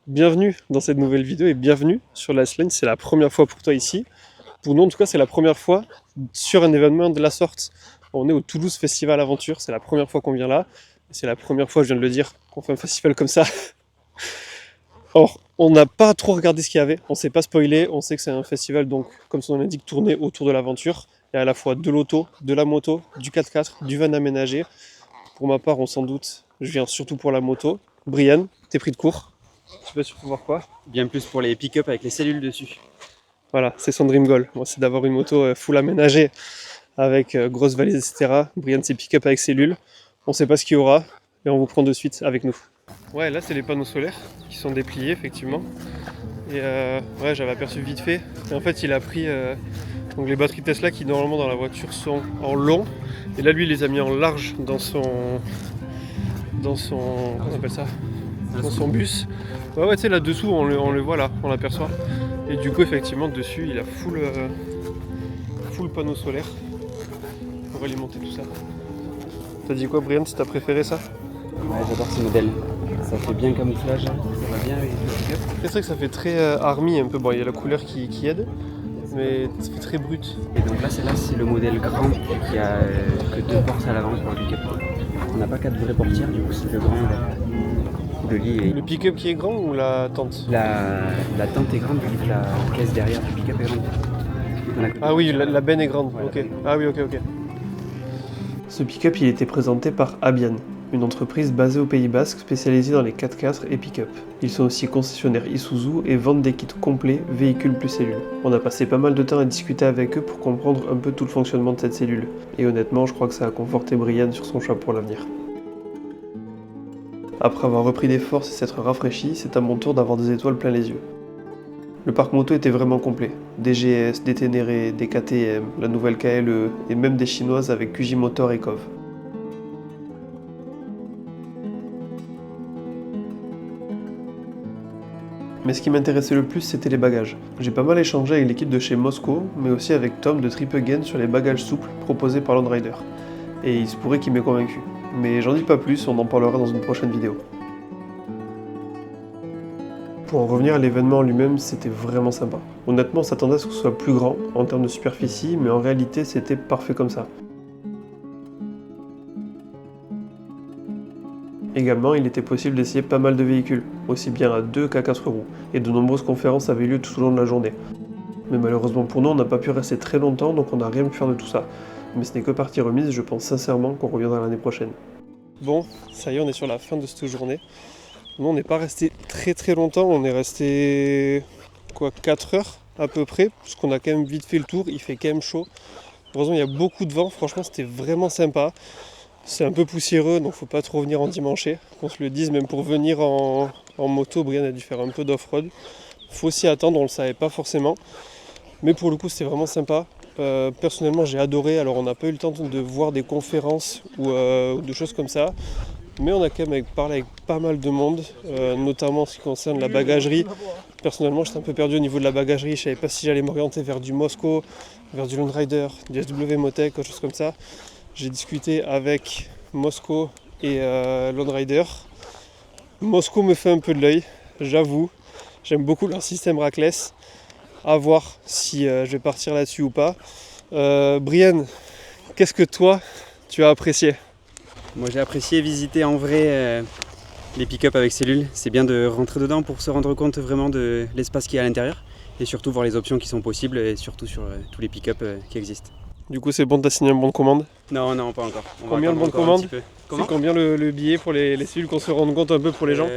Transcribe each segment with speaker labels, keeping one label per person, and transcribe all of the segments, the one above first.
Speaker 1: Bienvenue dans cette nouvelle vidéo et bienvenue sur la Lane. C'est la première fois pour toi ici. Pour nous, en tout cas, c'est la première fois sur un événement de la sorte. On est au Toulouse Festival Aventure. C'est la première fois qu'on vient là. C'est la première fois, je viens de le dire, qu'on fait un festival comme ça. Or, on n'a pas trop regardé ce qu'il y avait. On ne s'est pas spoilé. On sait que c'est un festival, donc, comme son nom l'indique, tourné autour de l'aventure. Il y a à la fois de l'auto, de la moto, du 4x4, du van aménagé. Pour ma part, on s'en doute, je viens surtout pour la moto. Brian, t'es pris de court. Je sais pas si tu peux voir quoi.
Speaker 2: Bien plus pour les pick-up avec les cellules dessus.
Speaker 1: Voilà, c'est son dream goal. Moi, c'est d'avoir une moto full aménagée avec grosse valise, etc. Brian, c'est pick-up avec cellule. On sait pas ce qu'il y aura et on vous prend de suite avec nous. Ouais, là, c'est les panneaux solaires qui sont dépliés, effectivement. Et ouais, j'avais aperçu vite fait. Et en fait, il a pris donc les batteries Tesla qui, normalement, dans la voiture sont en long. Et là, lui, il les a mis en large dans son. Comment on appelle ça? Dans son bus. Ouais, tu sais, là-dessous, on le voit là, on l'aperçoit. Et du coup, effectivement, dessus, il a full panneau solaire pour alimenter tout ça. T'as dit quoi, Brian, si t'as préféré ça?
Speaker 2: Ouais, j'adore ce modèle. Ça fait bien camouflage, ça va bien avec le pick-up.
Speaker 1: C'est vrai que ça fait très army un peu. Bon, il y a la couleur qui aide, mais ça fait très brut.
Speaker 2: Et donc là, c'est le modèle grand qui a que 2 portes à l'avant pour le pick-up. On n'a pas 4 vraies portières, du coup, c'est le grand. Le lit est...
Speaker 1: Le pick-up qui est grand ou la tente?
Speaker 2: La tente est grande, vu que la caisse derrière du pick-up est grande.
Speaker 1: Ah oui, la benne est grande,
Speaker 2: Ouais,
Speaker 1: ok. Ah oui, ok. Ce pick-up, il était présenté par Abian, une entreprise basée au Pays Basque spécialisée dans les 4x4 et pick-up. Ils sont aussi concessionnaires Isuzu et vendent des kits complets véhicules plus cellules. On a passé pas mal de temps à discuter avec eux pour comprendre un peu tout le fonctionnement de cette cellule. Et honnêtement, je crois que ça a conforté Brian sur son choix pour l'avenir. Après avoir repris des forces et s'être rafraîchi, c'est à mon tour d'avoir des étoiles plein les yeux. Le parc moto était vraiment complet. Des GS, des Ténéré, des KTM, la nouvelle KLE et même des chinoises avec QJ Motor et COV. Mais ce qui m'intéressait le plus, c'était les bagages. J'ai pas mal échangé avec l'équipe de chez Mosco, mais aussi avec Tom de Trip Again sur les bagages souples proposés par Landrider. Et il se pourrait qu'il m'ait convaincu. Mais j'en dis pas plus, on en parlera dans une prochaine vidéo. Pour en revenir à l'événement en lui-même, c'était vraiment sympa. Honnêtement, on s'attendait à ce que ce soit plus grand en termes de superficie, mais en réalité, c'était parfait comme ça. Également, il était possible d'essayer pas mal de véhicules, aussi bien à 2 qu'à 4 roues, et de nombreuses conférences avaient lieu tout au long de la journée. Mais malheureusement pour nous, on n'a pas pu rester très longtemps, donc on n'a rien pu faire de tout ça. Mais ce n'est que partie remise, je pense sincèrement qu'on reviendra l'année prochaine. Bon, ça y est, on est sur la fin de cette journée. Nous, on n'est pas resté très longtemps, on est resté 4 heures à peu près, parce qu'on a quand même vite fait le tour, il fait quand même chaud. Heureusement, il y a beaucoup de vent, franchement, c'était vraiment sympa. C'est un peu poussiéreux, donc faut pas trop venir en dimanche. Qu'on se le dise, même pour venir en moto, Brian a dû faire un peu d'off-road. Faut s'y attendre, on le savait pas forcément. Mais pour le coup, c'était vraiment sympa. Personnellement, j'ai adoré. Alors, on n'a pas eu le temps de voir des conférences ou de choses comme ça. Mais on a quand même parlé avec pas mal de monde, notamment en ce qui concerne la bagagerie. Personnellement, j'étais un peu perdu au niveau de la bagagerie. Je savais pas si j'allais m'orienter vers du Mosco, vers du Landrider, du SW Motec, quelque chose comme ça. J'ai discuté avec Mosco et Landrider. Mosco me fait un peu de l'œil, j'avoue. J'aime beaucoup leur système rackless. À voir si je vais partir là-dessus ou pas. Brian, qu'est-ce que toi, tu as apprécié?
Speaker 2: Moi, j'ai apprécié visiter en vrai les pick-up avec cellules. C'est bien de rentrer dedans pour se rendre compte vraiment de l'espace qu'il y a à l'intérieur et surtout voir les options qui sont possibles et surtout sur tous les pick-up qui existent.
Speaker 1: Du coup, c'est bon, t'as signé un bon de commande?
Speaker 2: Non, pas encore.
Speaker 1: Combien le bon de commande?
Speaker 2: Comment?
Speaker 1: C'est combien le billet pour les cellules, qu'on se rende compte un peu pour les gens?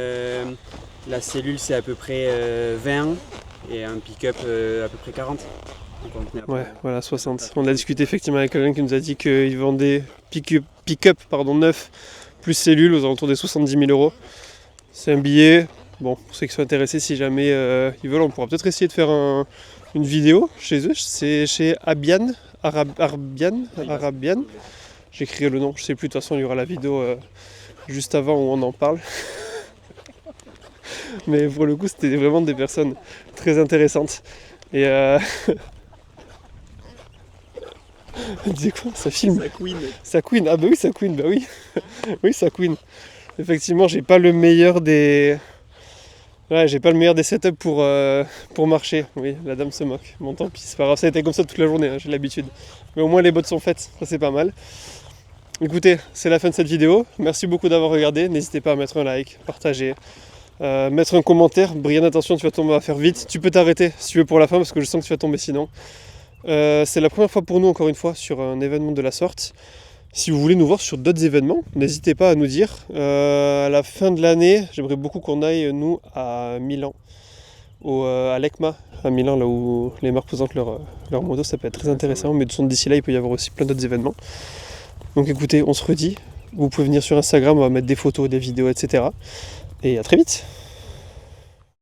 Speaker 2: La cellule, c'est à peu près 20 et un pick-up à peu près 40.
Speaker 1: Ouais, voilà, 60. On a discuté effectivement avec quelqu'un qui nous a dit qu'il vendait pick-up neuf plus cellule aux alentours des 70 000 €. C'est un billet. Bon, pour ceux qui sont intéressés, si jamais ils veulent, on pourra peut-être essayer de faire une vidéo chez eux. C'est chez Abian. Arabian. J'écrirai le nom, je sais plus, de toute façon il y aura la vidéo juste avant où on en parle. Mais pour le coup, c'était vraiment des personnes très intéressantes. Et elle disait quoi? Ça filme? Ça queen. Ah bah oui, ça queen, bah oui. Oui, ça queen. Effectivement, j'ai pas le meilleur des Ouais, j'ai pas le meilleur des setups pour marcher. Oui, la dame se moque. Bon, tant pis, c'est pas grave, ça a été comme ça toute la journée, hein, j'ai l'habitude. Mais au moins les bottes sont faites, ça c'est pas mal. Écoutez, c'est la fin de cette vidéo. Merci beaucoup d'avoir regardé. N'hésitez pas à mettre un like, partager, mettre un commentaire. Brian, attention, tu vas tomber, à faire vite. Tu peux t'arrêter si tu veux pour la fin parce que je sens que tu vas tomber sinon. C'est la première fois pour nous, encore une fois, sur un événement de la sorte. Si vous voulez nous voir sur d'autres événements, n'hésitez pas à nous dire. À la fin de l'année, j'aimerais beaucoup qu'on aille, nous, à Milan, à l'ECMA, à Milan, là où les marques présentent leur moto. Ça peut être très intéressant, mais de toute façon, d'ici là, il peut y avoir aussi plein d'autres événements. Donc écoutez, on se redit. Vous pouvez venir sur Instagram, on va mettre des photos, des vidéos, etc. Et à très vite.